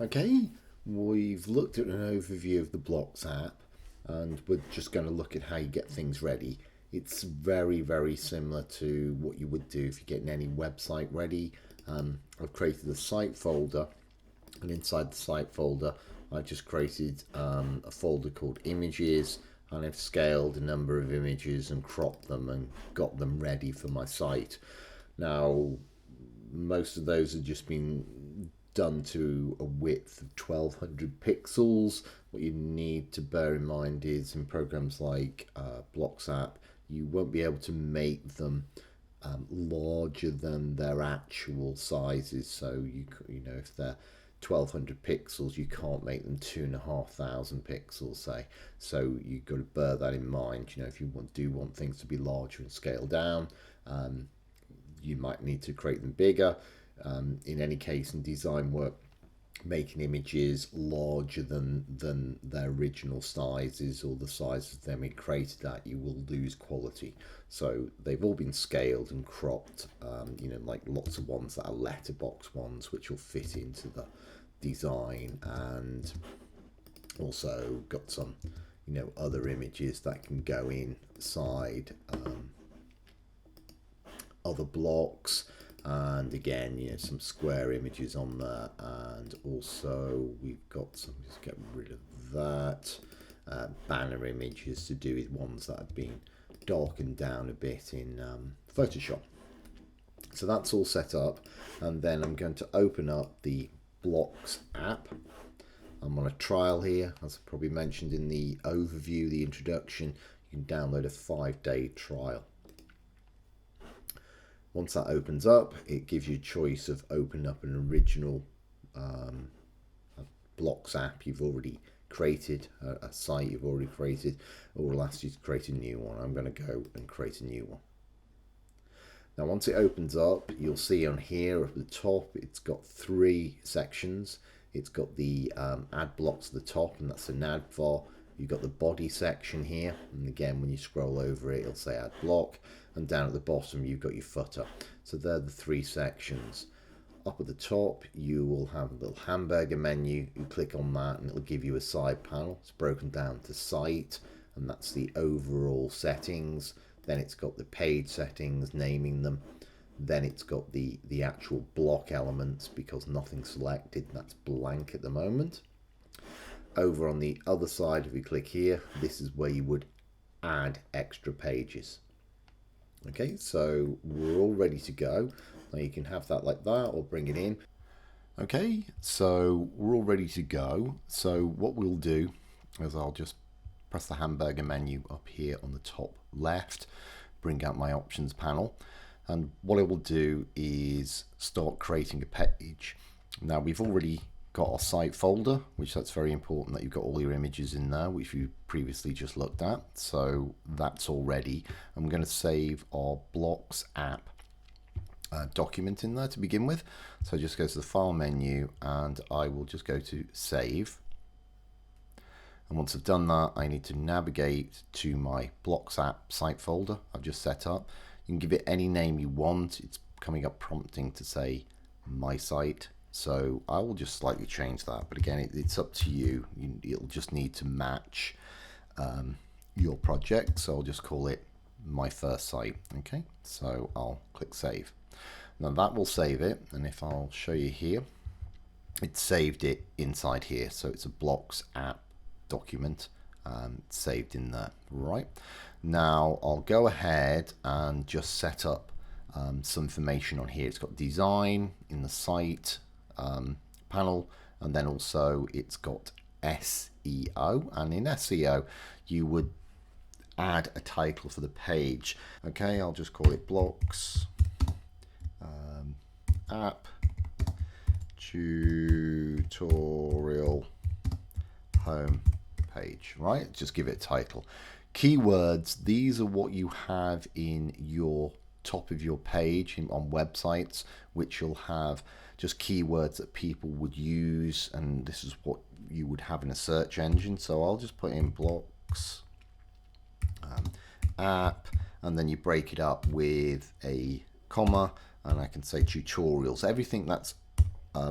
Okay, we've looked at an overview of the Blocs app and we're just going to look at how you get things ready. It's very, very similar to what you would do if you're getting any website ready. I've created a site folder, and inside the site folder I just created a folder called images, and I've scaled a number of images and cropped them and got them ready for my site. Now, most of those have just been done to a width of 1200 pixels. What you need to bear in mind is in programs like Blocs App, you won't be able to make them larger than their actual sizes. So you know, if they're 1200 pixels, you can't make them 2500 pixels, say. So you've got to bear that in mind. You know, if you do want things to be larger and scale down, you might need to create them bigger. In any case, in design work, making images larger than their original sizes or the sizes they were created at, you will lose quality. So they've all been scaled and cropped, you know, like lots of ones that are letterbox ones which will fit into the design, and also got some, you know, other images that can go inside other blocks. And again, you know, some square images on there, and also we've got some, just get rid of that, banner images to do with ones that have been darkened down a bit in Photoshop. So that's all set up, and then I'm going to open up the Blocs app. I'm on a trial here, as I probably mentioned in the overview, the introduction. You can download a 5-day trial. Once that opens up, it gives you a choice of opening up an original Blocs app you've already created, a site you've already created, or it'll ask you to create a new one. I'm going to go and create a new one. Now, once it opens up, you'll see on here at the top, it's got 3 sections. It's got the add blocks at the top, and that's an add var. You've got the body section here, and again, when you scroll over it, it'll say add block, and down at the bottom, you've got your footer. So they're the 3 sections. Up at the top, you will have a little hamburger menu. You click on that, and it'll give you a side panel. It's broken down to site, and that's the overall settings. Then it's got the page settings, naming them. Then it's got the actual block elements, because nothing's selected, that's blank at the moment. Over on the other side, if we click here, this is where you would add extra pages. Okay, so we're all ready to go. Now you can have that like that or bring it in. Okay, so we're all ready to go. So what we'll do is I'll just press the hamburger menu up here on the top left, bring out my options panel, and what it will do is start creating a page. Now we've already got our site folder, which that's very important that you've got all your images in there, which you previously just looked at. So that's all ready. I'm going to save our Blocs app document in there to begin with. So just go to the file menu, and I will just go to save. And once I've done that, I need to navigate to my Blocs app site folder I've just set up. You can give it any name you want. It's coming up prompting to say my site. So I will just slightly change that, but again, it's up to you. It'll just need to match your project. So I'll just call it my first site. Okay, so I'll click save. Now that will save it, and if I'll show you here, it saved it inside here. So it's a Blocs app document saved in there. Right, now I'll go ahead and just set up some information on here. It's got design in the site panel, and then also it's got SEO, and in SEO you would add a title for the page. Okay, I'll just call it Blocs app tutorial home page. Right, just give it a title. Keywords, these are what you have in your top of your page on websites, which you'll have just keywords that people would use, and this is what you would have in a search engine. So I'll just put in Blocs app, and then you break it up with a comma, and I can say tutorials, everything that's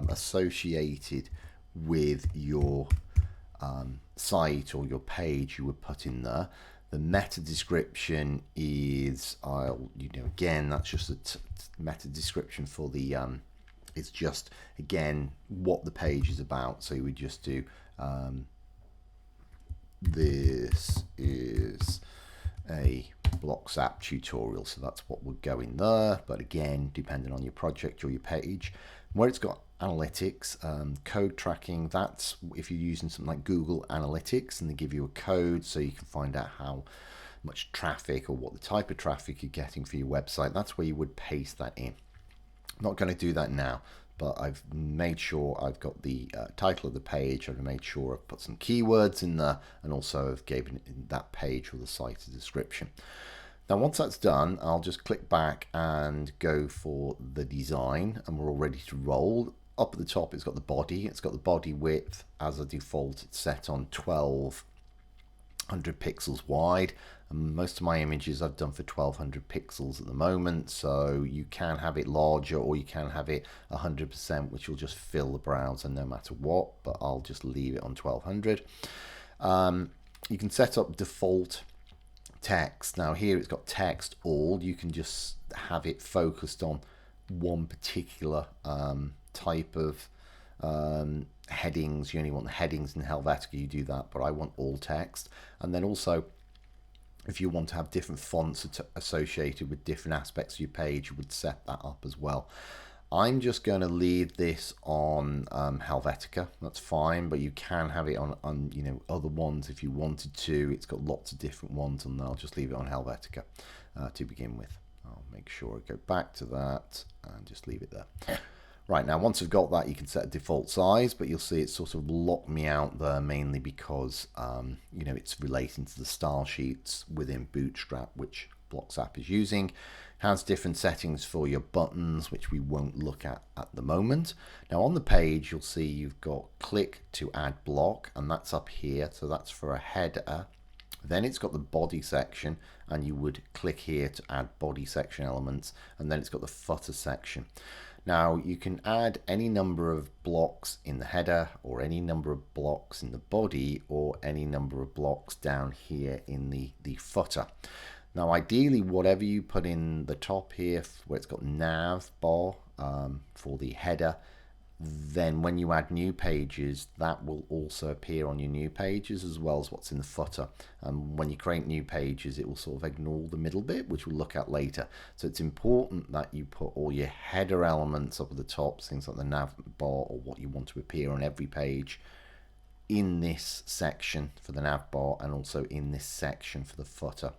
associated with your site or your page, you would put in there. The meta description is, again, that's just a meta description for the, it's just, again, what the page is about. So you would just do, this is a Blocs App tutorial. So that's what would go in there. But again, depending on your project or your page, where it's got analytics, code tracking, that's if you're using something like Google Analytics and they give you a code so you can find out how much traffic or what the type of traffic you're getting for your website, that's where you would paste that in. I'm not going to do that now, but I've made sure I've got the title of the page. I've made sure I've put some keywords in there, and also I've given that page or the site a description. Now, once that's done, I'll just click back and go for the design, and we're all ready to roll. Up at the top, it's got the body. It's got the body width as a default. It's set on 1200 pixels wide. And most of my images I've done for 1200 pixels at the moment, so you can have it larger or you can have it 100%, which will just fill the browser no matter what, but I'll just leave it on 1200. You can set up default text. Now here it's got text all. You can just have it focused on one particular type of headings. You only want the headings in Helvetica, you do that, but I want all text. And then also, if you want to have different fonts associated with different aspects of your page, you would set that up as well. I'm just going to leave this on Helvetica. That's fine, but you can have it on other ones if you wanted to. It's got lots of different ones, and I'll just leave it on Helvetica to begin with. I'll make sure I go back to that and just leave it there. Right, now once I've got that, you can set a default size, but you'll see it's sort of locked me out there mainly because it's relating to the style sheets within Bootstrap, which Blocs App is using. Has different settings for your buttons, which we won't look at the moment. Now on the page, you'll see you've got click to add block, and that's up here. So that's for a header. Then it's got the body section, and you would click here to add body section elements, and then it's got the footer section. Now you can add any number of blocks in the header, or any number of blocks in the body, or any number of blocks down here in the footer. Now ideally, whatever you put in the top here, where it's got nav bar for the header, then when you add new pages, that will also appear on your new pages as well as what's in the footer. And when you create new pages, it will sort of ignore the middle bit, which we'll look at later. So it's important that you put all your header elements up at the top, things like the nav bar or what you want to appear on every page, in this section for the nav bar, and also in this section for the footer.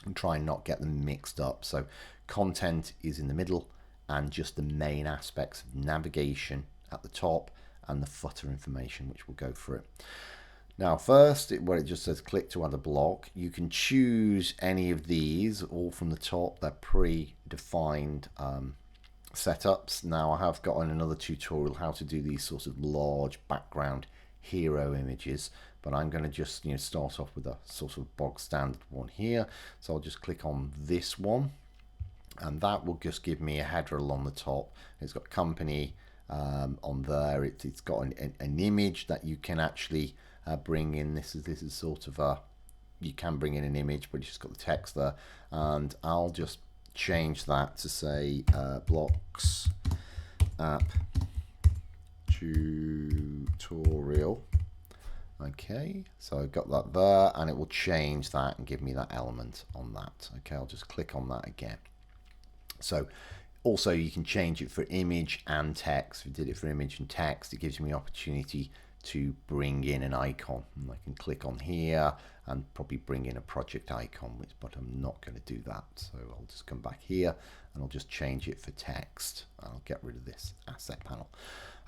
And try and not get them mixed up. So content is in the middle, and just the main aspects of navigation at the top, and the footer information, which we'll go through. Now first, where it just says click to add a block, you can choose any of these all from the top. They're pre-defined setups. Now I have got on another tutorial how to do these sorts of large background hero images, but I'm going to just start off with a sort of bog standard one here. So I'll just click on this one, and that will just give me a header along the top. It's got company on there. It's got an image that you can actually bring in. This is sort of a, you can bring in an image, but it's just got the text there. And I'll just change that to say Blocs App tutorial. Okay, so I've got that there, and it will change that and give me that element on that. Okay, I'll just click on that again. So also you can change it for image and text. If you did it for image and text, it gives me the opportunity to bring in an icon. And I can click on here and probably bring in a project icon, but I'm not going to do that. So I'll just come back here and I'll just change it for text. I'll get rid of this asset panel.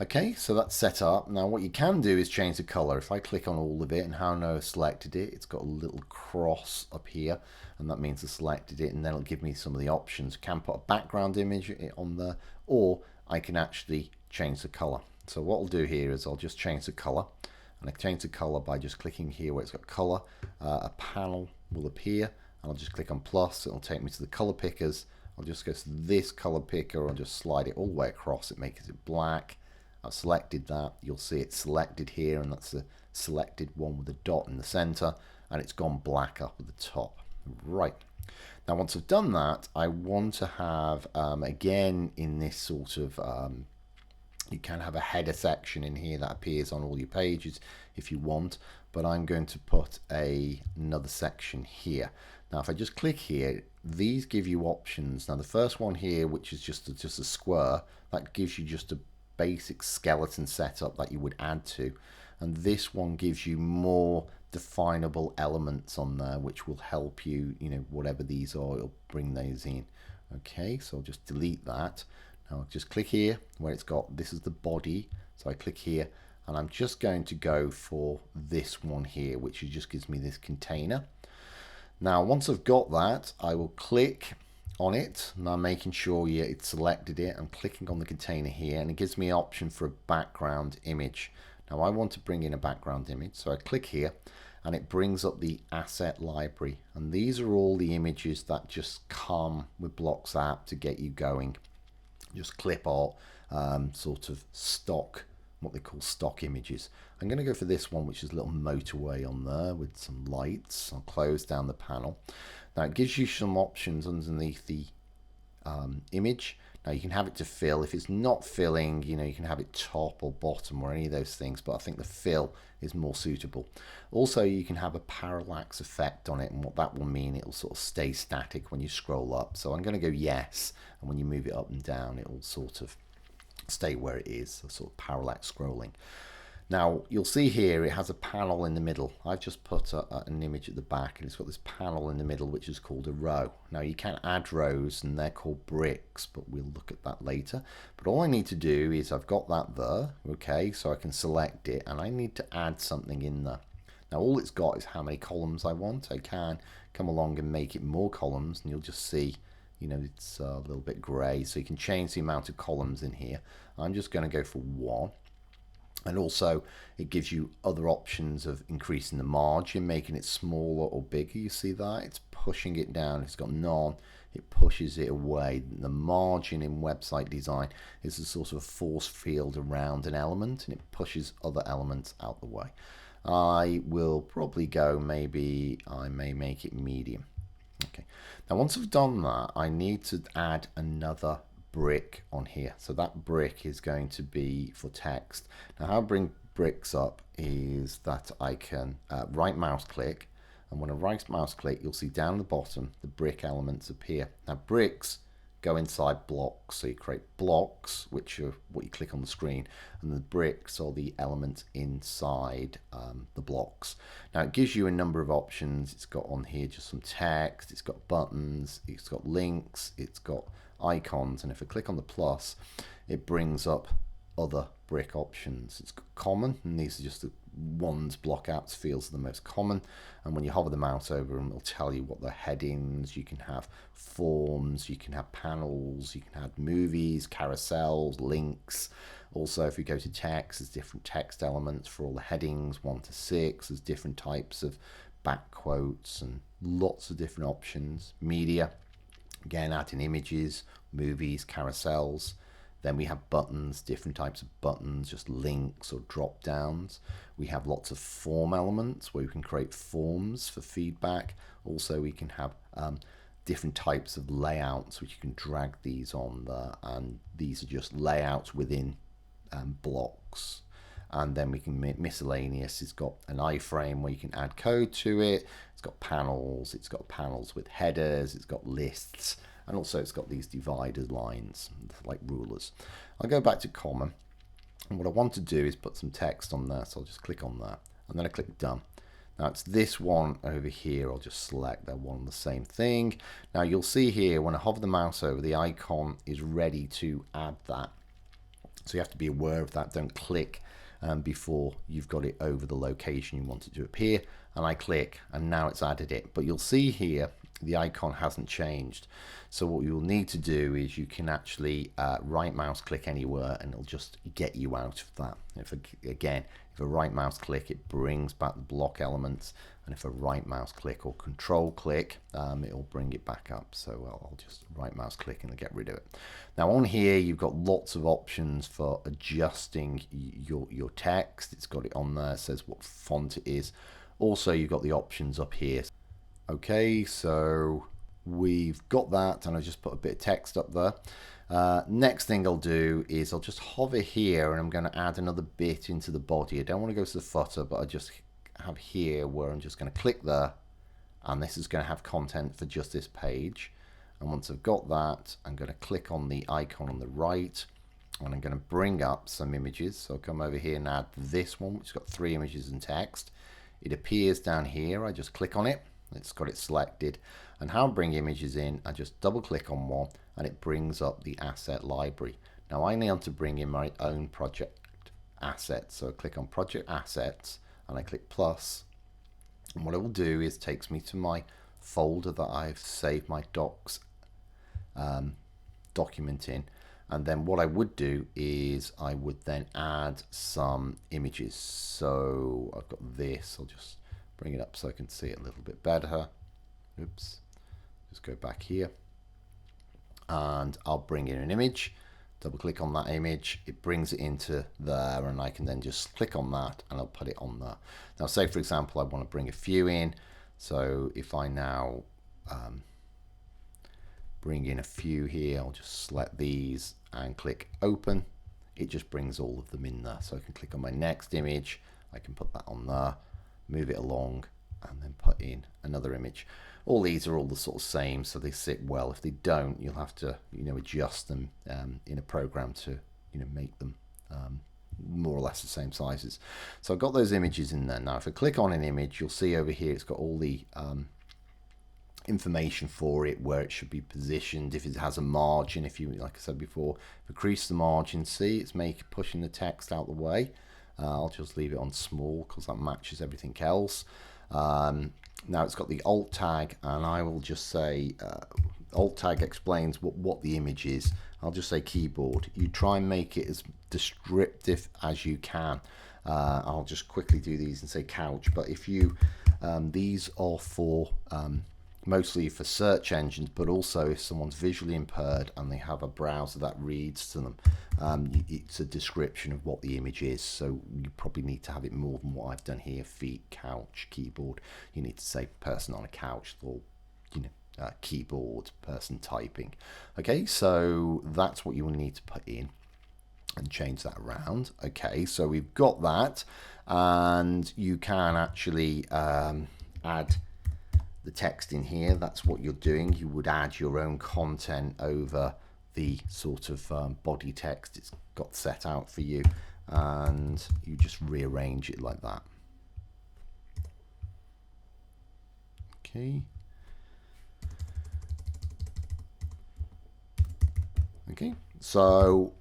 Okay, so that's set up. Now what you can do is change the color. If I click on all of it and how I selected it, it's got a little cross up here, and that means I selected it, and then it'll give me some of the options. I can put a background image on there, or I can actually change the color. So what I'll do here is I'll just change the color, and I change the color by just clicking here where it's got color. A panel will appear, and I'll just click on plus. It'll take me to the color pickers. I'll just go to this color picker, and I'll just slide it all the way across. It makes it black. I've selected that. You'll see it's selected here, and that's the selected one with a dot in the center, and it's gone black up at the top. Right. Now, once I've done that, I want to have, again, in this sort of, you can have a header section in here that appears on all your pages if you want, but I'm going to put another section here. Now, if I just click here, these give you options. Now, the first one here, which is just a square, that gives you just a basic skeleton setup that you would add to. And this one gives you more definable elements on there, which will help you, whatever these are, it'll bring those in. Okay, so I'll just delete that. Now I'll just click here where it's got, this is the body. So I click here, and I'm just going to go for this one here, which just gives me this container. Now, once I've got that, I will click on it. Now I'm making sure it's selected it. I'm clicking on the container here, and it gives me an option for a background image. Now I want to bring in a background image, so I click here, and it brings up the asset library. And these are all the images that just come with Blocs App to get you going. Just clip art, sort of stock, what they call stock images. I'm going to go for this one, which is a little motorway on there with some lights. I'll close down the panel. Now it gives you some options underneath the image. Now you can have it to fill. If it's not filling, you can have it top or bottom or any of those things, but I think the fill is more suitable. Also, you can have a parallax effect on it, and what that will mean, it will sort of stay static when you scroll up. So I'm going to go yes, and when you move it up and down, it will sort of stay where it is, a sort of parallax scrolling. Now you'll see here it has a panel in the middle. I've just put an image at the back, and it's got this panel in the middle which is called a row. Now you can add rows, and they're called bricks, but we'll look at that later. But all I need to do is, I've got that there, okay, so I can select it, and I need to add something in there. Now all it's got is how many columns I want. I can come along and make it more columns, and you'll just see it's a little bit grey, so you can change the amount of columns in here. I'm just going to go for 1. And also it gives you other options of increasing the margin, making it smaller or bigger. You see that? It's pushing it down. It's got none. It pushes it away. The margin in website design is a sort of force field around an element, and it pushes other elements out the way. I will probably go, maybe I may make it medium. Okay. Now once I've done that, I need to add another brick on here. So that brick is going to be for text. Now how I bring bricks up is that I can right mouse click, and when I right mouse click, you'll see down the bottom the brick elements appear. Now bricks go inside blocks, so you create blocks, which are what you click on the screen, and the bricks are the elements inside the blocks. Now it gives you a number of options. It's got on here just some text, it's got buttons, it's got links, it's got icons, and if I click on the plus, it brings up other brick options. It's got common, and these are just the ones Blocs App feels are the most common, and when you hover the mouse over them, it'll tell you what the headings. You can have forms, you can have panels, you can have movies, carousels, links. Also, if you go to text, there's different text elements for all the headings, 1 to 6. There's different types of back quotes and lots of different options. Media, again, adding images, movies, carousels. Then we have buttons, different types of buttons, just links or drop downs. We have lots of form elements where we can create forms for feedback. Also, we can have different types of layouts which you can drag these on there, and these are just layouts within blocks. And then we can make miscellaneous. It's got an iframe where you can add code to it. It's got panels with headers, it's got lists, and also it's got these divided lines like rulers. I'll go back to common, and what I want to do is put some text on there, so I'll just click on that, and then I click done. Now it's this one over here. I'll just select that one, the same thing. Now you'll see here when I hover the mouse over, the icon is ready to add that, so you have to be aware of that. Don't click before you've got it over the location you want it to appear. And I click, and now it's added it. But you'll see here the icon hasn't changed. So what you'll need to do is you can actually right mouse click anywhere and it'll just get you out of that. If a right mouse click, it brings back the block elements, and if a right mouse click or control click, it'll bring it back up. So I'll just right mouse click and I'll get rid of it. Now on here you've got lots of options for adjusting your text. It's got it on there, it says what font it is. Also you've got the options up here. Okay, so we've got that, and I'll just put a bit of text up there. Next thing I'll do is I'll just hover here, and I'm going to add another bit into the body. I don't want to go to the footer, but I just have here where I'm just going to click there, and this is going to have content for just this page. And once I've got that, I'm going to click on the icon on the right, and I'm going to bring up some images. So I'll come over here and add this one, which has got 3 images and text. It appears down here. I just click on it. It's got it selected, and how I bring images in, I just double click on one and it brings up the asset library. Now I need to bring in my own project assets, so I click on project assets and I click plus, and what it will do is takes me to my folder that I've saved my docs document in, and then what I would do is I would then add some images. So I've got this, I'll just bring it up so I can see it a little bit better. Oops, just go back here and I'll bring in an image, double click on that image, it brings it into there, and I can then just click on that and I'll put it on there. Now say for example I want to bring a few in, so if I now bring in a few here, I'll just select these and click open, it just brings all of them in there. So I can click on my next image, I can put that on there, move it along, and then put in another image. All these are all the sort of same, so they sit well. If they don't, you'll have to adjust them in a program to make them more or less the same sizes. So I've got those images in there. Now if I click on an image, you'll see over here it's got all the information for it, where it should be positioned, if it has a margin, if you, like I said before, increase the margin, see it's pushing the text out the way. I'll just leave it on small because that matches everything else. Now it's got the alt tag, and I will just say alt tag explains what the image is. I'll just say keyboard. You try and make it as descriptive as you can. I'll just quickly do these and say couch, but if you these are for mostly for search engines, but also if someone's visually impaired and they have a browser that reads to them, it's a description of what the image is. So you probably need to have it more than what I've done here: feet, couch, keyboard. You need to say person on a couch, or keyboard, person typing. Okay, so that's what you will need to put in and change that around. Okay, so we've got that, and you can actually add the text in here. That's what you're doing. You would add your own content over the sort of body text it's got set out for you, and you just rearrange it like that. Okay. Okay, so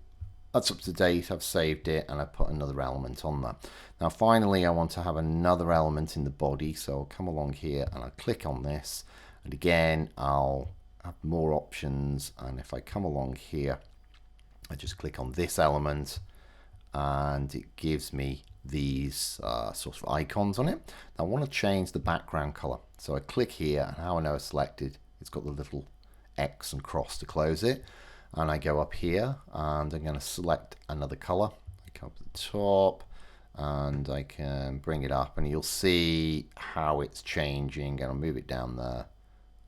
that's up to date. I've saved it and I put another element on that. Now finally I want to have another element in the body, so I'll come along here and I'll click on this, and again I'll have more options, and if I come along here I just click on this element and it gives me these sort of icons on it. Now I want to change the background color, so I click here, and how I know it's selected, it's got the little X and cross to close it, and I go up here and I'm going to select another color. I come up to the top and I can bring it up, and you'll see how it's changing, and I'll move it down there,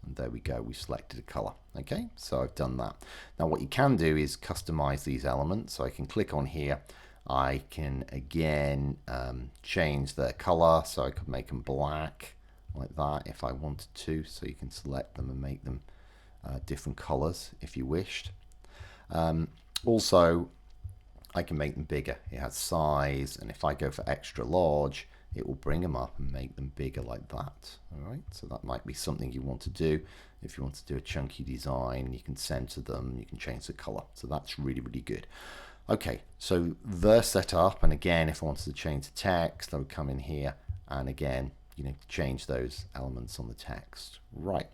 and there we go, we selected a color. Okay, so I've done that. Now what you can do is customize these elements, so I can click on here, I can again change their color, so I could make them black like that if I wanted to, so you can select them and make them different colors if you wished. Also I can make them bigger. It has size, and if I go for extra large, it will bring them up and make them bigger like that. All right, so that might be something you want to do. If you want to do a chunky design, you can center them, you can change the color. So that's really, really good. Okay, so they're set up, and again, if I wanted to change the text, I would come in here and again, change those elements on the text. Right.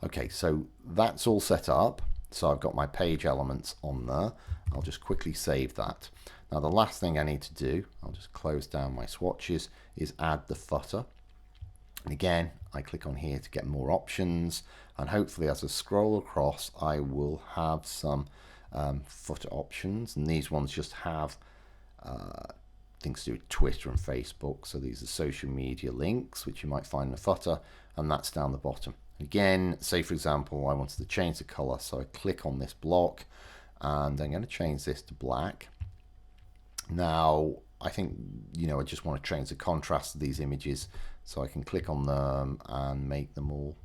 Okay, so that's all set up. So I've got my page elements on there. I'll just quickly save that. Now the last thing I need to do, I'll just close down my swatches, is add the footer. And again, I click on here to get more options, and hopefully as I scroll across I will have some footer options, and these ones just have things to do with Twitter and Facebook. So these are social media links which you might find in the footer, and that's down the bottom. Again, say for example I wanted to change the color, so I click on this block and I'm going to change this to black. Now I think, I just want to change the contrast of these images, so I can click on them and make them all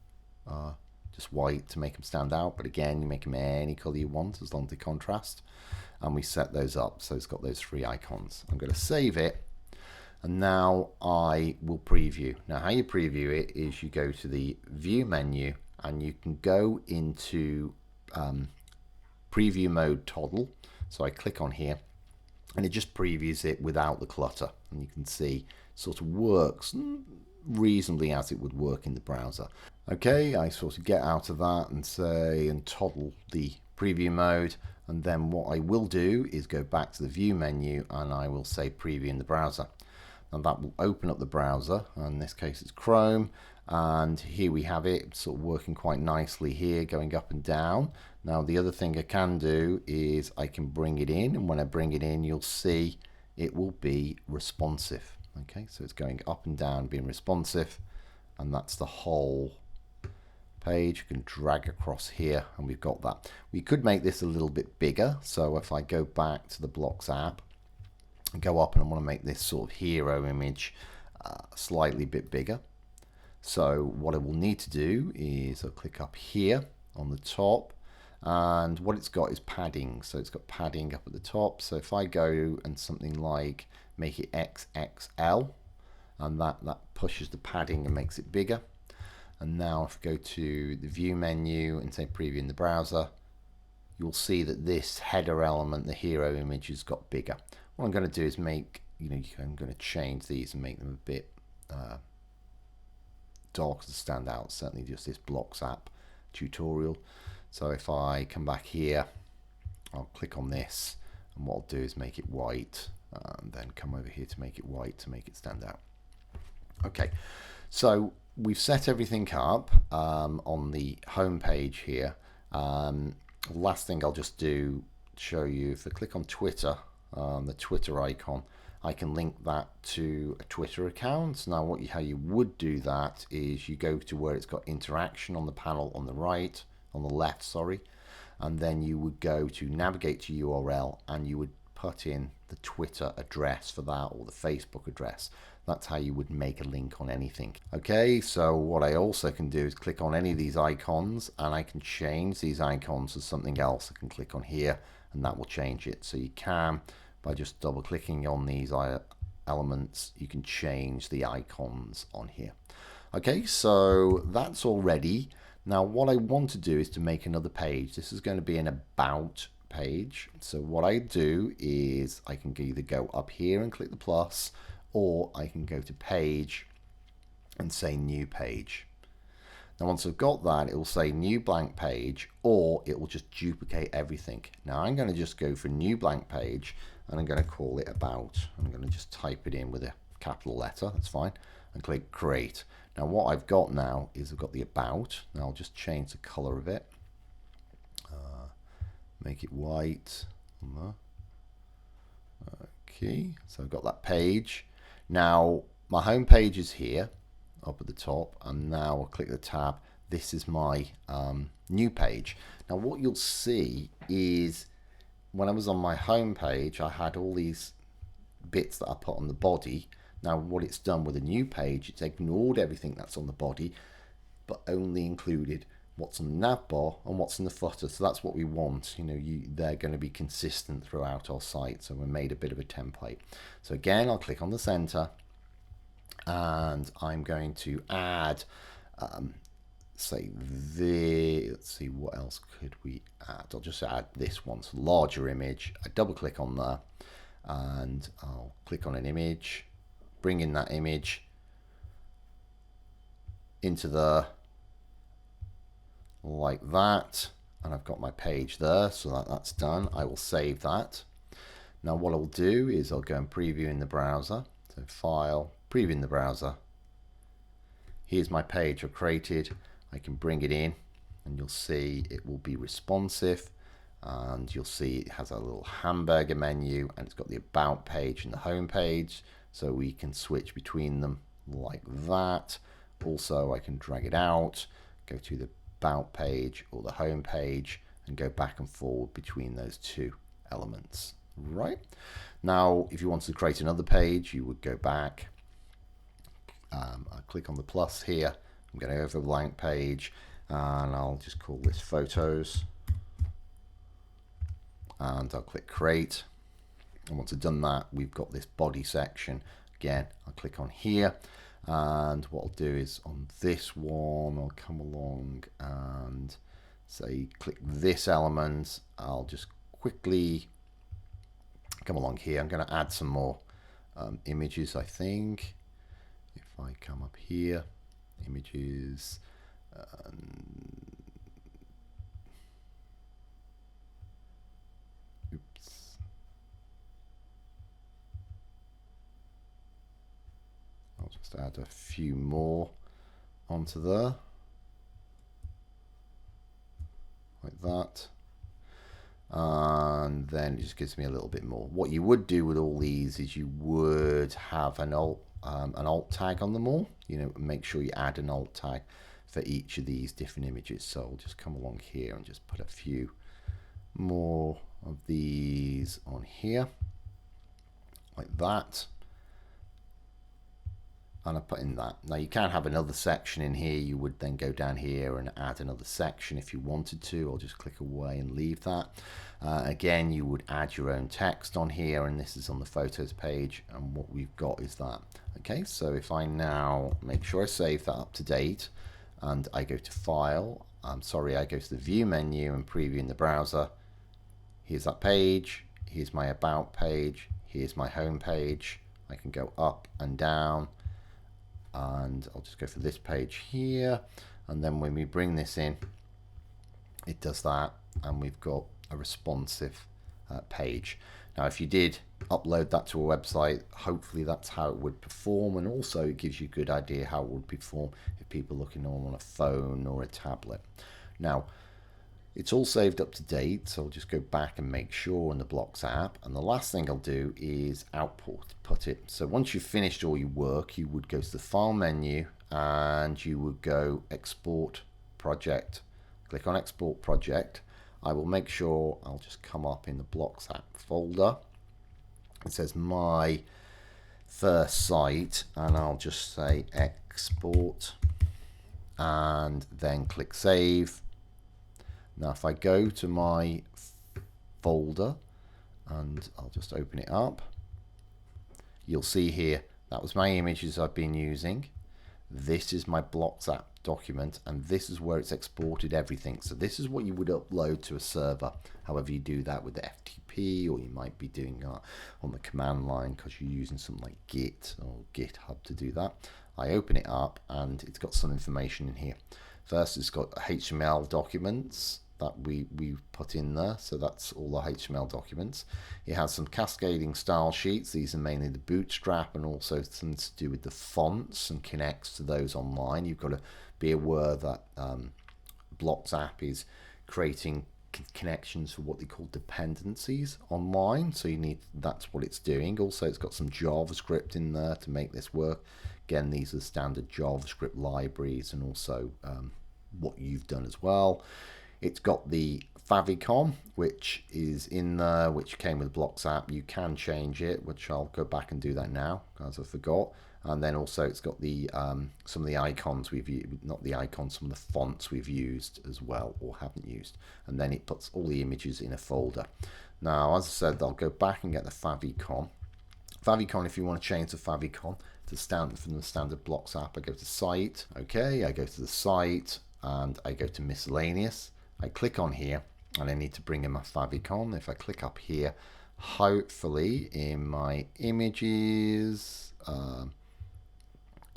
just white to make them stand out. But again, you make them any color you want as long as they contrast, and we set those up so it's got those 3 icons. I'm going to save it, and now I will preview. Now how you preview it is you go to the view menu and you can go into preview mode toggle. So I click on here and it just previews it without the clutter, and you can see it sort of works reasonably as it would work in the browser. Okay, I sort of get out of that and say and toggle the preview mode, and then what I will do is go back to the view menu and I will say preview in the browser. And that will open up the browser, in this case it's Chrome, and here we have it sort of working quite nicely here, going up and down. Now the other thing I can do is I can bring it in, and when I bring it in you'll see it will be responsive. Okay, so it's going up and down, being responsive, and that's the whole page. You can drag across here and we've got that. We could make this a little bit bigger, so if I go back to the Blocs app and go up, and I want to make this sort of hero image slightly bit bigger. So what I will need to do is I'll click up here on the top, and what it's got is padding. So it's got padding up at the top. So if I go and something like make it XXL, and that pushes the padding and makes it bigger. And now if I go to the view menu and say preview in the browser, you'll see that this header element, the hero image, has got bigger. What I'm going to do is make, I'm going to change these and make them a bit darker to stand out, certainly just this Blocs app tutorial. So if I come back here, I'll click on this, and what I'll do is make it white, and then come over here to make it white to make it stand out. Okay, so we've set everything up on the home page here. Last thing I'll just do to show you, if I click on Twitter, the Twitter icon, I can link that to a Twitter account. Now how you would do that is you go to where it's got interaction on the panel on the right, on the left, sorry, and then you would go to navigate to URL and you would put in the Twitter address for that, or the Facebook address. That's how you would make a link on anything. Okay, so what I also can do is click on any of these icons, and I can change these icons to something else. I can click on here and that will change it. So you can, by just double clicking on these elements, you can change the icons on here. Okay, so that's all ready. Now what I want to do is to make another page. This is going to be an about page. So what I do is I can either go up here and click the plus, or I can go to page and say new page. Now once I've got that, it will say new blank page, or it will just duplicate everything. Now I'm going to just go for new blank page, and I'm going to call it about. I'm going to just type it in with a capital letter, that's fine, and click create. Now what I've got now is I've got the about. Now I'll just change the color of it, make it white. Okay, so I've got that page. Now my home page is here up at the top, and now I'll click the tab. This is my new page. Now what you'll see is when I was on my home page, I had all these bits that I put on the body. Now what it's done with a new page, it's ignored everything that's on the body, but only included what's on the nav bar and what's in the footer. So that's what we want. They're going to be consistent throughout our site. So we made a bit of a template. So again, I'll click on the center, and I'm going to add, let's see, what else could we add? I'll just add this one, so larger image. I double click on there, and I'll click on an image, bring in that image into the like that, and I've got my page there, so that's done. I will save that. Now what I'll do is I'll go and preview in the browser. So File, Preview in the browser. Here's my page I've created. I can bring it in and you'll see it will be responsive, and you'll see it has a little hamburger menu, and it's got the about page and the home page, so we can switch between them like that. Also I can drag it out, go to the about page or the home page, and go back and forward between those two elements. Right, now if you wanted to create another page, you would go back, I'll click on the plus here, I'm going to go over the blank page, and I'll just call this photos, and I'll click create. And once I've done that, we've got this body section. Again, I'll click on here, and what I'll do is on this one, I'll come along and say click this element. I'll just quickly come along here. I'm going to add some more images, I think. If I come up here, images, oops. I'll just add a few more onto there, like that. And then it just gives me a little bit more. What you would do with all these is you would have an alt tag on them all. You know, make sure you add an alt tag for each of these different images. So I'll just come along here and just put a few more of these on here, like that. And I put in that. Now you can have another section in here. You would then go down here and add another section if you wanted to. I'll just click away and leave that. Again, you would add your own text on here, and this is on the photos page, and what we've got is that. Okay, so if I now make sure I save that up to date, and I go to File, I go to the View menu and Preview in the browser. Here's that page, here's my About page, here's my Home page. I can go up and down, and I'll just go for this page here, and then when we bring this in, it does that, and we've got a responsive page. Now if you did upload that to a website, hopefully that's how it would perform, and also it gives you a good idea how it would perform if people are looking on a phone or a tablet. Now it's all saved up to date, so I'll just go back and make sure in the Blocs app, and the last thing I'll do is put it. So once you've finished all your work, you would go to the File menu and you would go Export Project. Click on Export Project. I will make sure I'll just come up in the Blocs app folder. It says My First Site, and I'll just say Export, and then click Save. Now if I go to my folder and I'll just open it up, you'll see here that was my images I've been using. This is my Blocs app document, and this is where it's exported everything. So this is what you would upload to a server, however you do that with the FTP, or you might be doing on the command line because you're using something like Git or GitHub to do that. I open it up and it's got some information in here. First, it's got HTML documents that we put in there, so that's all the HTML documents. It has some cascading style sheets. These are mainly the Bootstrap, and also something to do with the fonts, and connects to those online. You've got to be aware that Blocs app is creating connections for what they call dependencies online, so that's what it's doing. Also, it's got some JavaScript in there to make this work. Again, these are standard JavaScript libraries, and also what you've done as well. It's got the favicon, which is in there, which came with Blocs app. You can change it, which I'll go back and do that now, as I forgot. And then also it's got the some of the icons we've used, not the icons, some of the fonts we've used as well, or haven't used. And then it puts all the images in a folder. Now, as I said, I'll go back and get the favicon. Favicon, if you want to change the favicon to standard from the standard Blocs app, I go to Site. Okay, I go to the Site and I go to Miscellaneous. I click on here and I need to bring in my favicon. If I click up here, hopefully in my images,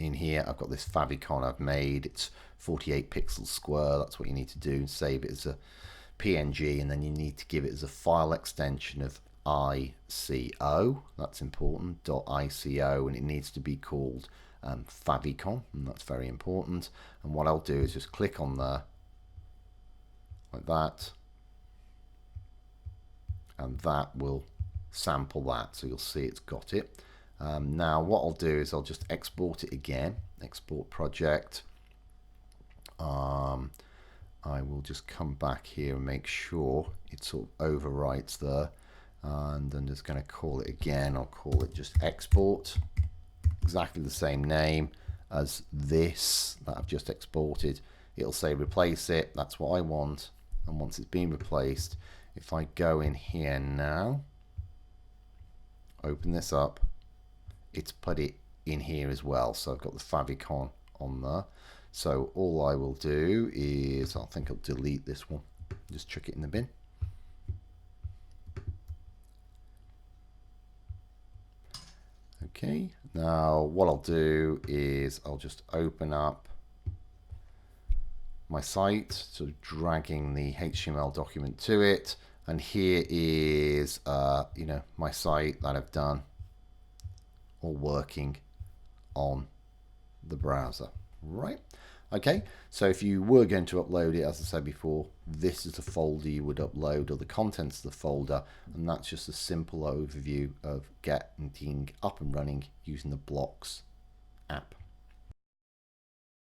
in here I've got this favicon I've made. It's 48 pixels square. That's what you need to do. Save it as a PNG, and then you need to give it as a file extension of ICO. That's important, .ico, and it needs to be called favicon, and that's very important. And what I'll do is just click on there like that, and that will sample that, so you'll see it's got it. Now what I'll do is I'll just export it again, export project. I will just come back here and make sure it sort of overwrites there, and I'm just going to call it again. I'll call it just export, exactly the same name as this that I've just exported. It'll say replace it. That's what I want. And once it's been replaced, if I go in here now, open this up, it's put it in here as well. So I've got the favicon on there. So all I will do is, I think I'll delete this one, just chuck it in the bin. Okay, now what I'll do is I'll just open up my site, sort of dragging the HTML document to it, and here is you know, my site that I've done, all working on the browser, right? Okay, so if you were going to upload it, as I said before, this is the folder you would upload, or the contents of the folder, and that's just a simple overview of getting up and running using the Blocs app.